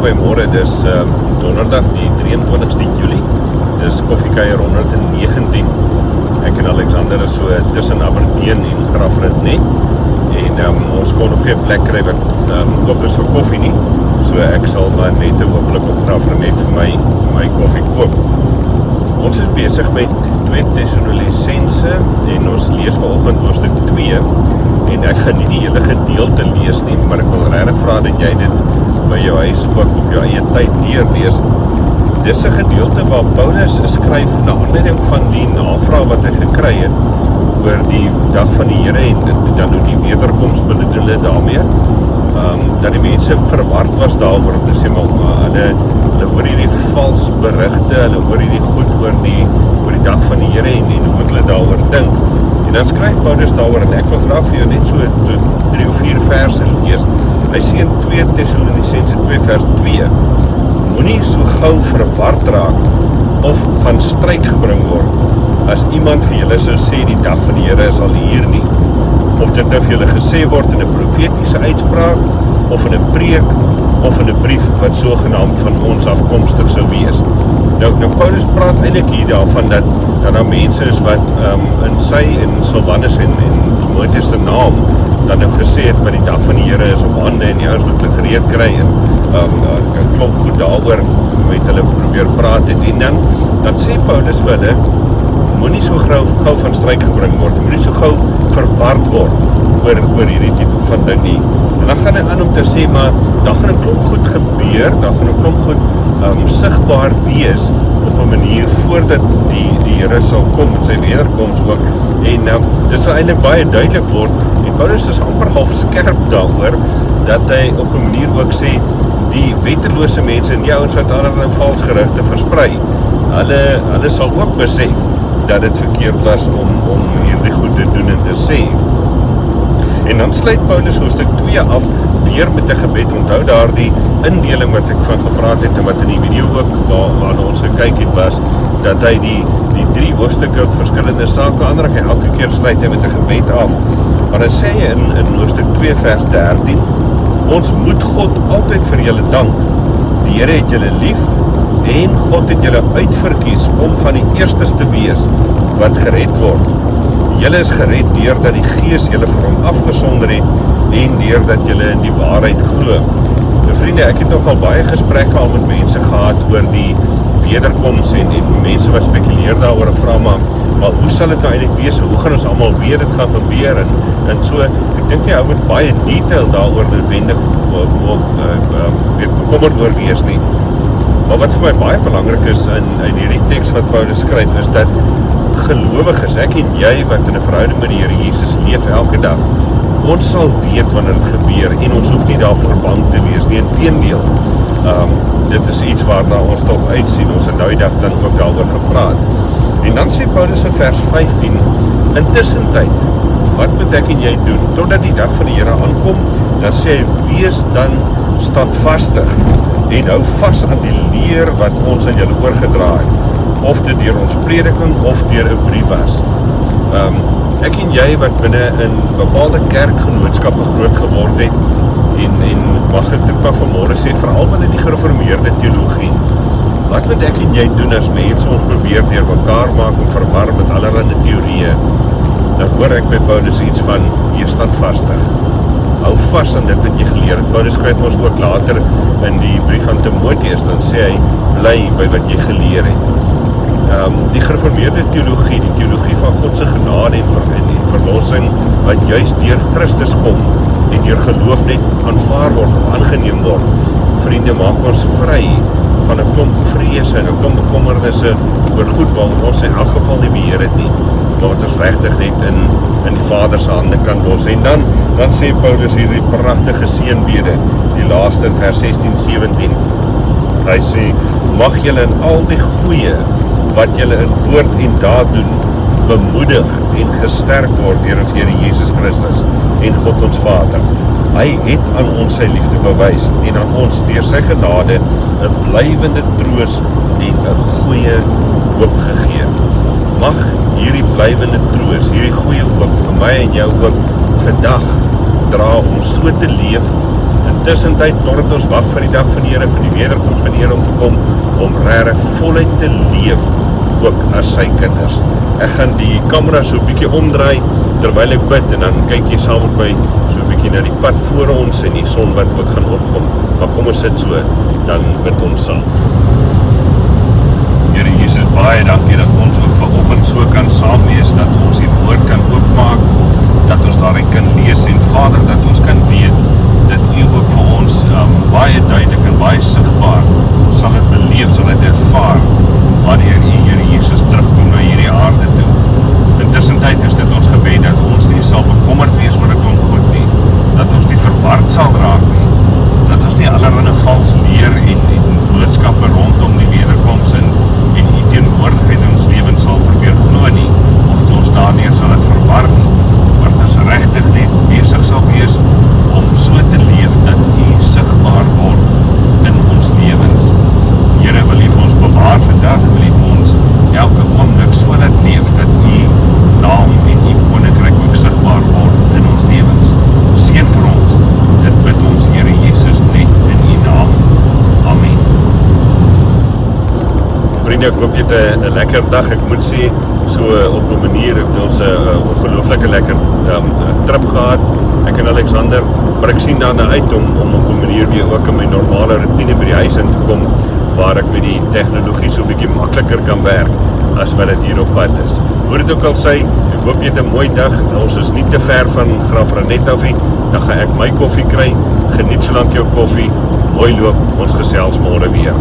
Goeiemôre, dis donderdag die 23ste Julie. Dis Koffiekuier 119. Ek en Alexander is so tussen Aberdeen en Grafrit net. En ons kon nog geen plek kry wat oop is vir koffie nie. So ek sal maar net hopelik op Grafrit net vir my koffie koop. Ons is besig met 2 Thessalonisense en ons lees vanoggend hoofstuk 2 en ek gaan nie die hele gedeelte lees nie, maar ek wil regtig vra dat jy dit by jou huis ook op jou eie tyd deurlees. Dis 'n gedeelte waar Paulus skryf na aanleiding van die navraag wat hy gekry het oor die dag van die Here en dan hoe die wederkoms bedoel het daarmee. Dat die mense verward was daaroor om te sê, maar hulle hoor hierdie vals berigte, hulle hoor hierdie goed oor die dag van die Here en hoe moet hulle daaroor dink. En dan skryf Paulus daaroor en ek wil graag vir jou net so 3 of 4 verse lees. Hy sê in 2 Thessalonisense 2 vers 2, moenie so gou verward raak of van stryk gebring word, as iemand vir julle sou sê die dag van die Here is al hier nie. Of dit nou vir julle gesê word in 'n profetiese uitspraak, of in 'n preek, of in 'n brief wat sogenaamd van ons afkomstig sou wees. Nou Paulus praat eintlik hier daarvan dat daar mense is wat in sy en Silwanus en Timotheus se naam dan nou gesê het, maar die dag van die Here is op hande en die ouens moet hulle gereed kry en klomp goed daaroor met hulle probeer praat het. En dan sê Paulus vir hulle, moenie so gou van stryk gebring word, moenie so gou verward word oor hierdie tipe van ding nie. En dan gaan hy aan om te sê, maar daar gaan 'n klomp goed gebeur, daar gaan 'n klomp goed sigbaar wees op 'n manier voordat die Here sal kom met sy wederkoms ook. En dit sal eintlik baie duidelik word. En Paulus is amper half skerp daaroor dat hy op 'n manier ook sê die wettelose mense en die ouens wat allerlei vals gerugte versprei, hulle sal ook besef dat dit verkeerd was om hierdie goed te doen en te sê. En dan sluit Paulus hoofstuk 2 af weer met 'n gebed. Onthou daardie indeling wat ek van gepraat het en wat in die video ook waarna ons gekyk het was, dat hy die 3 hoofstukke verskillende sake aanraak en elke keer sluit hy met 'n gebed af. Maar dan sê hy in hoofstuk 2 vers 13, ons moet God altyd vir julle dank. Die Here het julle lief en God het julle uitverkies om van die eerstes te wees wat gered word. Julle is gered deurdat die Gees julle vir hom afgesonder het en deurdat julle in die waarheid glo. Nou vriende, ek het nogal baie gesprekke al met mense gehad oor die wederkoms en mense wat spekuleer daaroor en vra maar hoe sal dit nou eintlik wees? Hoe gaan ons almal weet dit gaan gebeur? En so, ek dink jy hou met baie detail daaroor noodwendig bekommerd oor wees nie. Maar wat vir my baie belangrik is in hierdie teks wat Paulus skryf, is dat gelowiges, ek en jy wat in 'n verhouding met die Here Jesus leef elke dag, ons sal weet wanneer dit gebeur en ons hoef nie daarvoor bang te wees nie. Inteendeel, dit is iets waarna ons tog uitsien. Ons het nou die dag dan ook daaroor gepraat. En dan sê Paulus in vers 15, intussen tyd, wat moet ek en jy doen totdat die dag van die Here aankom? Dan sê hy, wees dan standvastig en hou vas aan die leer wat ons aan julle oorgedra het, of dit deur ons prediking of deur 'n brief was. Ek en jy wat binne in bepaalde kerkgenootskappe groot geword het en mag ek dit maar vanmôre sê, veral binne die gereformeerde teologie, wat moet ek en jy doen as mense ons probeer deur mekaar maak en verwar met allerlei teorieë? Dan hoor ek by Paulus iets van, wees standvastig. Hou vas aan dit wat jy geleer het. Paulus skryf ons ook later in die brief aan Timotheus, dan sê hy, bly by wat jy geleer het. Die gereformeerde teologie, die teologie van God se genade en verlossing, wat juist deur Christus kom en deur geloof net aanvaar word of aangeneem word. Vriende, maak ons vry van 'n klomp vrese en 'n klomp bekommernisse oor goed waaroor ons in elk geval nie beheer het nie, maar wat ons regtig net in die Vader se hande kan los. En dan sê Paulus hierdie pragtige seënbede, die laaste in vers 16-17. Hy sê, mag julle in al die goeie wat julle in woord en daad doen, bemoedig en gesterk word deur ons Here Jesus Christus en God ons Vader. Hy het aan ons sy liefde bewys en aan ons deur sy genade 'n blywende troos en 'n goeie hoop gegee. Mag hierdie blywende troos, hierdie goeie hoop vir my en jou ook vandag dra om so te leef in Intussentyd, totdat ons wag vir die dag van die Here, vir die wederkoms van die Here om te kom, om regtig voluit te leef, ook as sy kinders. Ek gaan die kamera so 'n bietjie omdraai, terwyl ek bid, en dan kyk jy saam met my so 'n bietjie na die pad voor ons, en die son wat ook gaan opkom. Maar kom ons sit so, dan bid ons saam. Here Jesus, baie dankie dat ons ook vanoggend so kan saam wees, dat ons die woord kan oopmaak, dat ons daarin kan lees, en Vader, dat ons kan weet, dat U ook vir ons baie duidelik en baie sigbaar sal dit beleef, sal dit ervaar, wanneer U, Here Jesus, terugkom na hierdie aarde toe. Intussentyd is dit ons gebed, dat ons nie sal bekommerd wees oor 'n klomp goed nie, dat ons nie verward sal raak nie, dat ons nie allerlei vals leer en boodskappe rondom die wederkoms en U teenwoordigheid in ons lewens sal probeer glo nie, of ons daardeur sal dit verwar nie, maar dit is regtig net besig sal wees om so te leef dat U sigbaar word in ons lewens. Here, wil U vir ons bewaar vandag, wil U vir ons elke oomblik so laat leef dat U naam en U koninkryk ook sigbaar word in ons lewens. Seën vir ons, dit bid ons Here Jesus net in U naam. Amen. Vriende, ek hoop jy het 'n lekker dag. Ek moet sê, so op 'n manier het ons 'n ongelooflike lekker trip gehad, ek en Alexander, maar ek sien daarna uit om op 'n manier weer ook in my normale routine by die huis in te kom, waar ek met die tegnologie so 'n bietjie makliker kan werk, as wat dit hier op pad is. Hoe dit ook al sê, ek hoop jy het 'n mooi dag, ons is nie te ver van Graaff-Reinet af nie, dan gaan ek my koffie kry, geniet solank jou koffie, mooi loop, ons gesels môre weer.